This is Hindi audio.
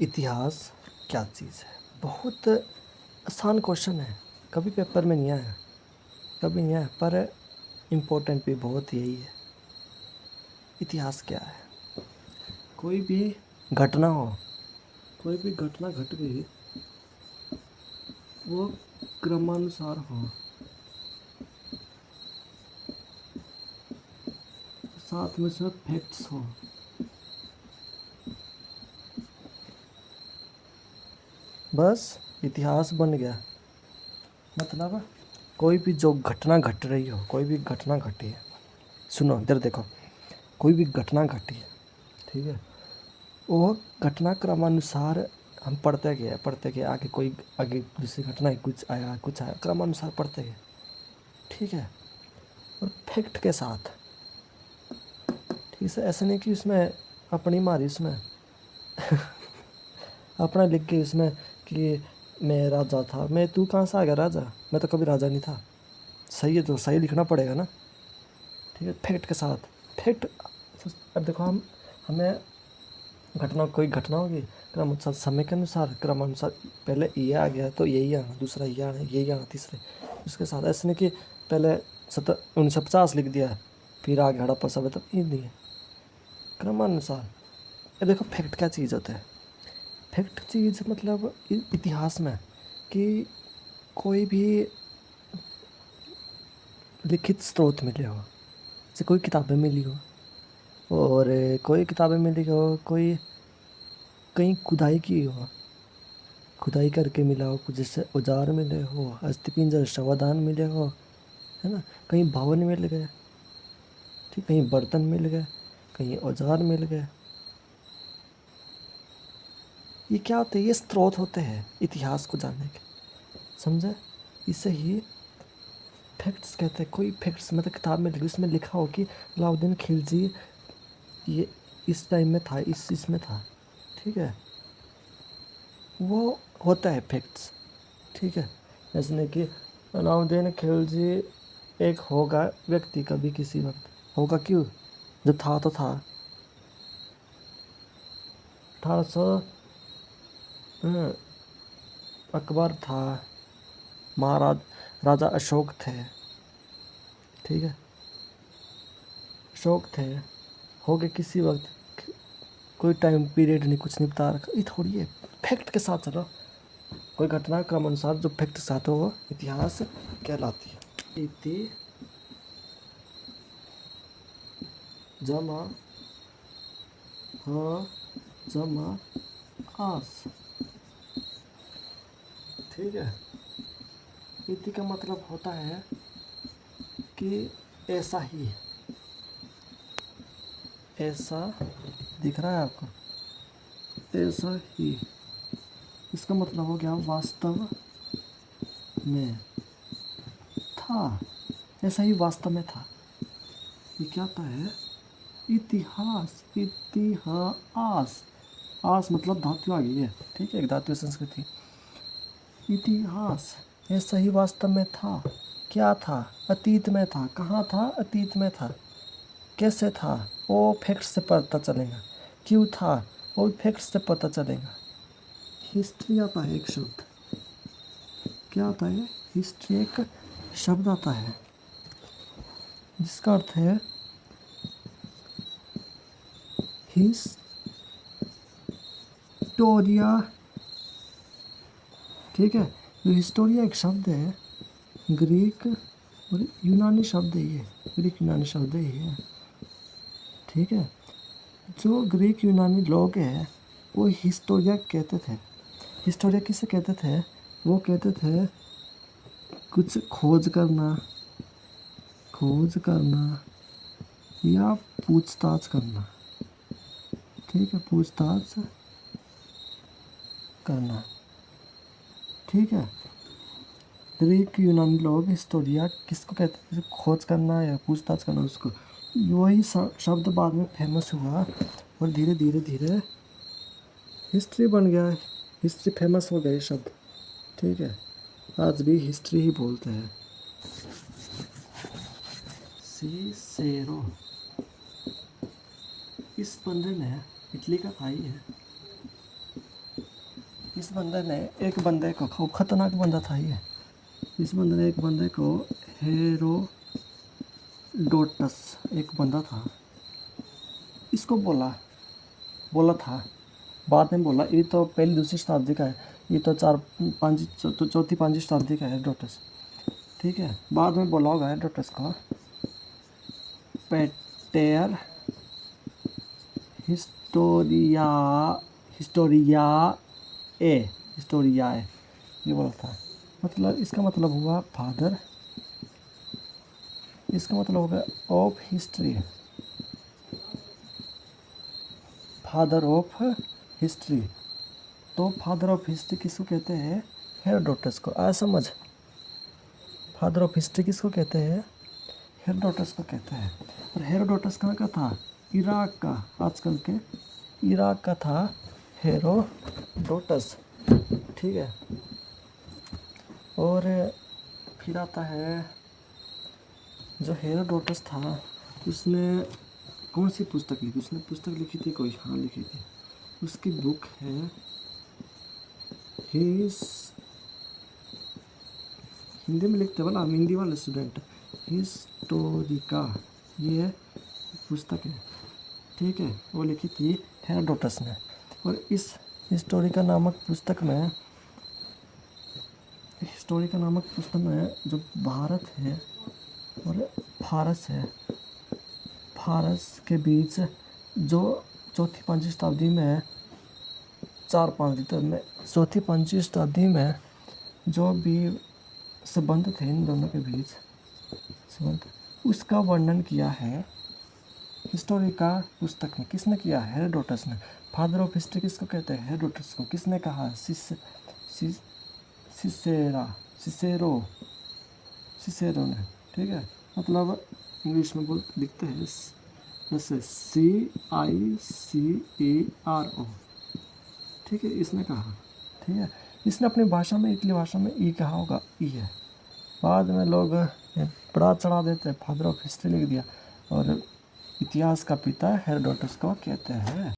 इतिहास क्या चीज़ है? बहुत आसान क्वेश्चन है, कभी पेपर में नहीं आया, कभी नहीं आया, पर इम्पोर्टेंट भी बहुत यही है। इतिहास क्या है? कोई भी घटना हो, कोई भी घटना घट गई, वो क्रमानुसार हो, साथ में सब फैक्ट्स हो, बस इतिहास बन गया। मतलब कोई भी जो घटना घट रही हो, कोई भी घटना घटी है, सुनो इधर देखो, कोई भी घटना घटी है, ठीक है, वो घटना क्रमानुसार हम पढ़ते गए, आगे कोई आगे दूसरी घटना कुछ आया, क्रमानुसार पढ़ते गए, ठीक है, और फैक्ट के साथ, ठीक है। ऐसा नहीं कि उसमें अपनी मारी, उसमें अपना लिख के उसमें कि मैं राजा था, मैं तू कहाँ से आ गया राजा, मैं तो कभी राजा नहीं था। सही है तो सही लिखना पड़ेगा ना, ठीक है, फैक्ट के साथ। फैक्ट, अब देखो हमें कोई घटना होगी, क्रमानुसार, समय के अनुसार, क्रमानुसार, पहले ये आ गया तो यही आना, दूसरा ये आना, यही आना, तीसरे उसके साथ। ऐसे नहीं कि पहले 1950 लिख दिया फिर आगे हड़प्पा सभ्यता, तब ये नहीं है, क्रमानुसार। ये देखो फैक्ट क्या चीज़ होता है? फैक्ट चीज़ मतलब इतिहास में कि कोई भी लिखित स्रोत मिले हो, जैसे कोई किताबें मिली हो, और कोई किताबें मिली हो, कोई कहीं खुदाई की हो, खुदाई करके मिला हो, कुछ जैसे औजार मिले हो, अस्थिपिंजर शवाधान मिले हो, है ना, कहीं भवन मिल गए, ठीक, कहीं बर्तन मिल गए, कहीं औजार मिल गए। ये क्या होते हैं? ये स्रोत होते हैं इतिहास को जानने के, समझे? इसे ही फैक्ट्स कहते हैं। कोई फैक्ट्स मतलब किताब में उसमें लिखा हो कि अलाउद्दीन खिलजी ये इस टाइम में था, इस इसमें था, ठीक है, वो होता है फैक्ट्स, ठीक है। जैसे नहीं कि अलाउद्दीन खिलजी एक होगा व्यक्ति, कभी किसी वक्त होगा, क्यों, जो था तो था। 1800 अकबर था, महाराज राजा अशोक थे, ठीक है, अशोक थे, हो गए किसी वक्त, कोई टाइम पीरियड नहीं, कुछ नहीं बता रखा, ये थोड़ी है। फैक्ट के साथ चलो, कोई घटना क्रम अनुसार जो फैक्ट के साथ हो वो इतिहास कहलाती है। इति जमा ह जमा आस, ठीक है। इति का मतलब होता है कि ऐसा ही, ऐसा दिख रहा है आपको, ऐसा ही, इसका मतलब हो गया वास्तव में था, ऐसा ही वास्तव में था। ये क्या होता है? इतिहास, इतिहास, आस मतलब धातु आ गई है, ठीक है, एक धातु संस्कृति। इतिहास ऐसा ही वास्तव में था। क्या था? अतीत में था। कहाँ था? अतीत में था। कैसे था? वो फैक्ट से पता चलेगा। क्यों था? वो फैक्ट से पता चलेगा। हिस्ट्री आता है एक शब्द, क्या आता है? हिस्ट्री एक शब्द आता है जिसका अर्थ है हिस्टोरिया, ठीक है। जो हिस्टोरिया एक शब्द है, ग्रीक और यूनानी शब्द है, ये ग्रीक यूनानी शब्द है ये, ठीक है। जो ग्रीक यूनानी लोग हैं वो हिस्टोरिया कहते थे। हिस्टोरिया किसे कहते थे? वो कहते थे कुछ खोज करना या पूछताछ करना, ठीक है, पूछताछ करना, ठीक है। ग्रीक यूनानी लोग हिस्टोरिया किसको कहते थे? खोज करना या पूछताछ करना, उसको। वही शब्द बाद में फेमस हुआ और धीरे धीरे धीरे हिस्ट्री बन गया, हिस्ट्री फेमस हो गया शब्द, ठीक है। आज भी हिस्ट्री ही बोलते हैं। सीसेरो, इस बंदे ने इटली का था ही है, इस बंदे ने एक बंदे को, खूब खतरनाक बंदा था ये, इस बंदे ने एक बंदे को, हेरोडोटस एक बंदा था, इसको बोला था, बाद में बोला, ये तो पहली दूसरी शताब्दी का है, ये तो चौथी पाँचवीं शताब्दी का है हेरोडोटस, ठीक है। बाद में बोला होगा हेरोडोटस को पेटेर हिस्टोरिया हिस्टोरियाए ये बोला था। मतलब इसका मतलब हुआ फादर, इसका मतलब होगा of history, father of history. तो फादर ऑफ हिस्ट्री किसको कहते हैं? हेरोडोटस को। आ समझ, फादर ऑफ हिस्ट्री किसको कहते हैं? हेरोडोटस को कहते हैं। और हेरोडोटस कहाँ का था? इराक का, आजकल के इराक का था हेरोडोटस, ठीक है। और फिर आता है जो हेरोडोटस था, उसने कौन सी पुस्तक लिखी? उसने पुस्तक लिखी थी कोई, हाँ लिखी थी, उसकी बुक है हिंदी में लिखते वाला, हम हिंदी वाले स्टूडेंट, हिस्टोरिका, ये पुस्तक है, ठीक है, वो लिखी थी हेरोडोटस ने। और इस हिस्टोरिका नामक पुस्तक में जो भारत है और फारस है, फारस के बीच जो चौथी पाँचवीं शताब्दी में चौथी पाँचवीं शताब्दी में जो भी संबंध थे इन दोनों के बीच संबंध, उसका वर्णन किया है हिस्टोरिका पुस्तक में। किसने किया? हेरोडोटस ने। फादर ऑफ हिस्ट्री किसको कहते हैं? हेरोडोटस को। किसने कहा? सिसेरो ने, ठीक है। मतलब इंग्लिश में लिखते हैं जैसे CICERO, ठीक है, इसने कहा, ठीक है। इसने अपनी भाषा में, इटली भाषा में ई कहा होगा, ई है। बाद में लोग बड़ा चढ़ा देते हैं, फादर ऑफ हिस्ट्री लिख दिया, और इतिहास का पिता हेरोडोटस को कहते हैं।